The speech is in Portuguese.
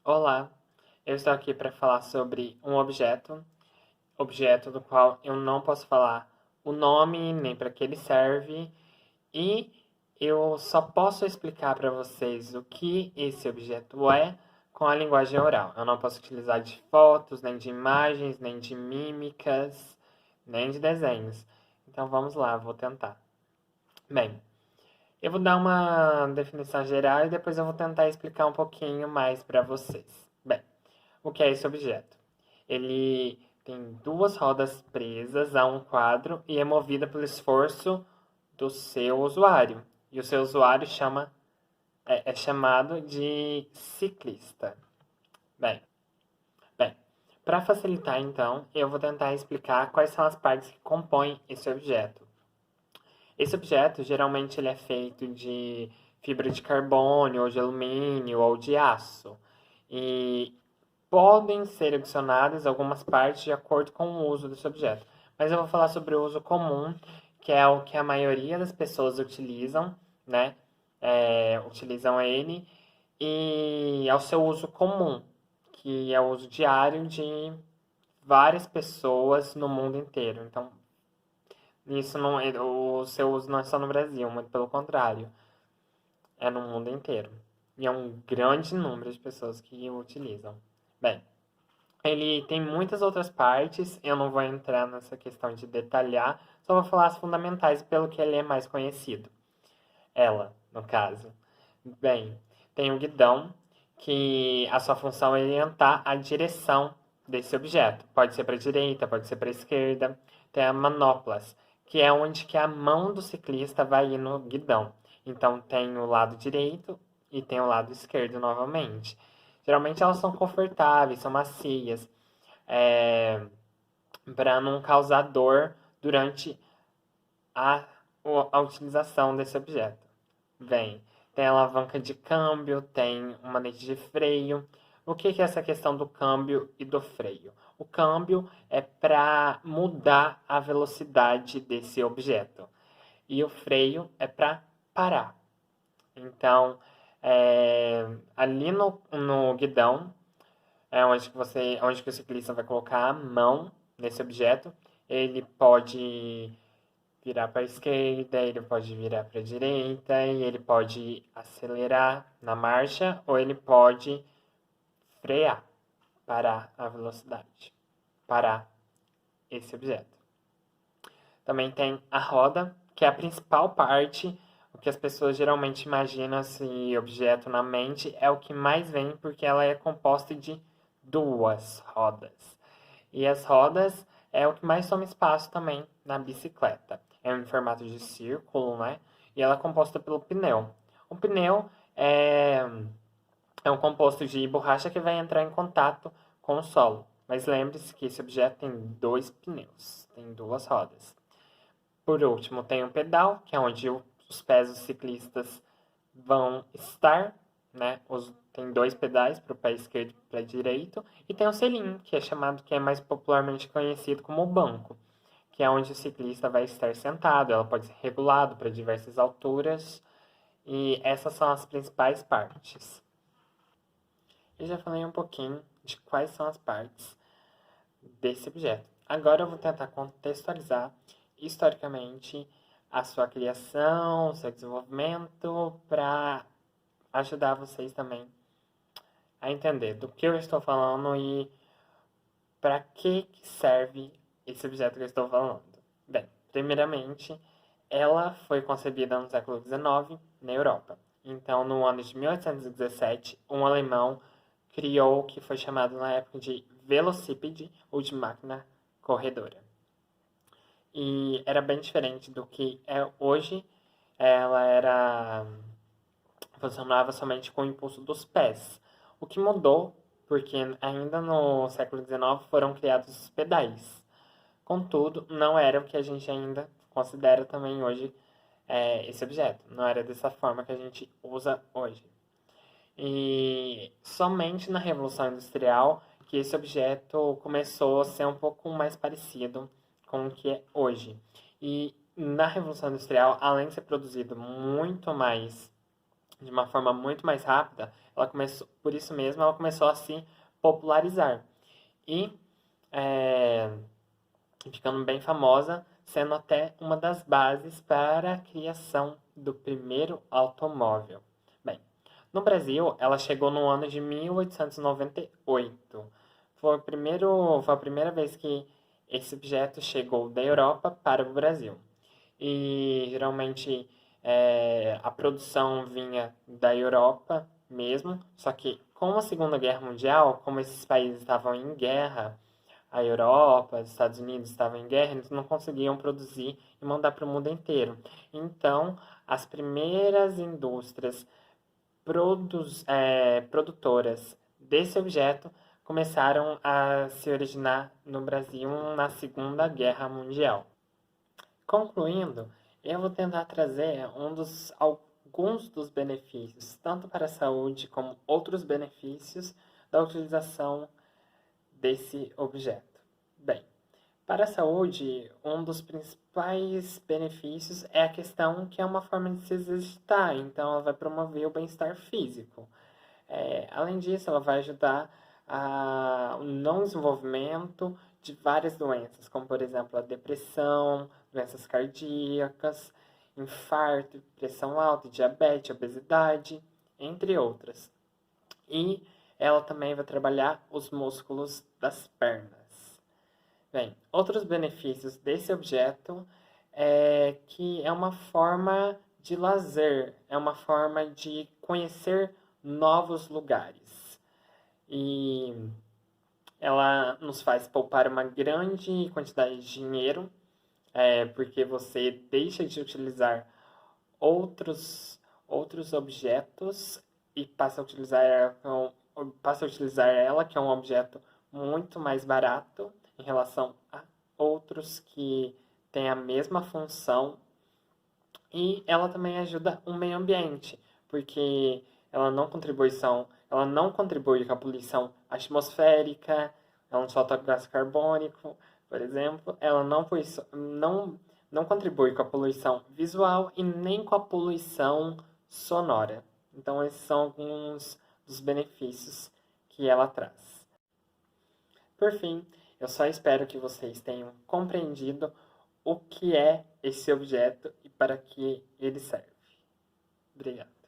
Olá, eu estou aqui para falar sobre um objeto do qual eu não posso falar o nome nem para que ele serve, e eu só posso explicar para vocês o que esse objeto é com a linguagem oral. Eu não posso utilizar de fotos, nem de imagens, nem de mímicas, nem de desenhos. Então vamos lá, vou tentar. Bem, eu vou dar uma definição geral e depois eu vou tentar explicar um pouquinho mais para vocês. Bem, o que é esse objeto? Ele tem duas rodas presas a um quadro e é movida pelo esforço do seu usuário. E o seu usuário é chamado de ciclista. Bem, bem, para facilitar então, eu vou tentar explicar quais são as partes que compõem esse objeto. Esse objeto geralmente ele é feito de fibra de carbono, ou de alumínio, ou de aço. E podem ser adicionadas algumas partes de acordo com o uso desse objeto. Mas eu vou falar sobre o uso comum, que é o que a maioria das pessoas utilizam, né? Utilizam ele, e ao seu uso comum, que é o uso diário de várias pessoas no mundo inteiro. Então, isso não é, o seu uso não é só no Brasil, muito pelo contrário, é no mundo inteiro. E é um grande número de pessoas que o utilizam. Bem, ele tem muitas outras partes, eu não vou entrar nessa questão de detalhar, só vou falar as fundamentais pelo que ele é mais conhecido. Ela, no caso. Bem, tem o guidão, que a sua função é orientar a direção desse objeto. Pode ser para a direita, pode ser para a esquerda. Tem a manoplas, que é onde que a mão do ciclista vai ir no guidão. Então tem o lado direito e tem o lado esquerdo novamente. Geralmente elas são confortáveis, são macias, é, para não causar dor durante a, a utilização desse objeto. Vem, tem a alavanca de câmbio, tem o manete de freio. O que é essa questão do câmbio e do freio? O câmbio é para mudar a velocidade desse objeto e o freio é para parar. Então, ali no guidão é onde que o ciclista vai colocar a mão nesse objeto. Ele pode virar para a esquerda, ele pode virar para a direita, e ele pode acelerar na marcha ou ele pode frear, parar a velocidade, parar esse objeto. Também tem a roda, que é a principal parte. O que as pessoas geralmente imaginam esse objeto na mente é o que mais vem, porque ela é composta de duas rodas. E as rodas é o que mais toma espaço também na bicicleta. É em formato de círculo, né? E ela é composta pelo pneu. O pneu é um composto de borracha que vai entrar em contato com o solo. Mas lembre-se que esse objeto tem dois pneus, tem duas rodas. Por último, tem o pedal, que é onde os pés dos ciclistas vão estar, né? Tem dois pedais para o pé esquerdo e para o pé direito, e tem o selim, que é mais popularmente conhecido como o banco, que é onde o ciclista vai estar sentado. Ela pode ser regulado para diversas alturas, e essas são as principais partes. Eu já falei um pouquinho de quais são as partes desse objeto. Agora eu vou tentar contextualizar historicamente a sua criação, o seu desenvolvimento, para ajudar vocês também a entender do que eu estou falando e para que serve esse objeto que eu estou falando. Bem, primeiramente, ela foi concebida no século XIX na Europa. Então, no ano de 1817, um alemão criou o que foi chamado na época de velocípede ou de máquina corredora. E era bem diferente do que é hoje. Ela era funcionava somente com o impulso dos pés. O que mudou, porque ainda no século XIX foram criados os pedais. Contudo, não era o que a gente ainda considera também hoje esse objeto. Não era dessa forma que a gente usa hoje. E somente na Revolução Industrial que esse objeto começou a ser um pouco mais parecido com o que é hoje. E na Revolução Industrial, além de ser produzido muito mais de uma forma muito mais rápida, ela começou, por isso mesmo, ela começou a se popularizar. E é, ficando bem famosa, sendo até uma das bases para a criação do primeiro automóvel. Bem, no Brasil, ela chegou no ano de 1898. Foi a primeira vez que esse objeto chegou da Europa para o Brasil. E geralmente a produção vinha da Europa mesmo, só que com a Segunda Guerra Mundial, como esses países estavam em guerra, a Europa, os Estados Unidos estavam em guerra, eles não conseguiam produzir e mandar para o mundo inteiro. Então, as primeiras indústrias produtoras desse objeto começaram a se originar no Brasil na Segunda Guerra Mundial. Concluindo, eu vou tentar trazer alguns dos benefícios, tanto para a saúde como outros benefícios da utilização desse objeto. Bem, para a saúde, um dos principais benefícios é a questão que é uma forma de se exercitar, então ela vai promover o bem-estar físico. Além disso, ela vai ajudar o não desenvolvimento de várias doenças, como por exemplo a depressão, doenças cardíacas, infarto, pressão alta, diabetes, obesidade, entre outras. E ela também vai trabalhar os músculos das pernas. Bem, outros benefícios desse objeto é que é uma forma de lazer, é uma forma de conhecer novos lugares. E ela nos faz poupar uma grande quantidade de dinheiro, porque você deixa de utilizar outros objetos e passa a utilizar ela, que é um objeto muito mais barato em relação a outros que têm a mesma função. E ela também ajuda o meio ambiente, porque ela não contribui com a poluição atmosférica, ela não solta gás carbônico, por exemplo, ela não contribui com a poluição visual e nem com a poluição sonora. Então, esses são alguns dos benefícios que ela traz. Por fim, eu só espero que vocês tenham compreendido o que é esse objeto e para que ele serve. Obrigado.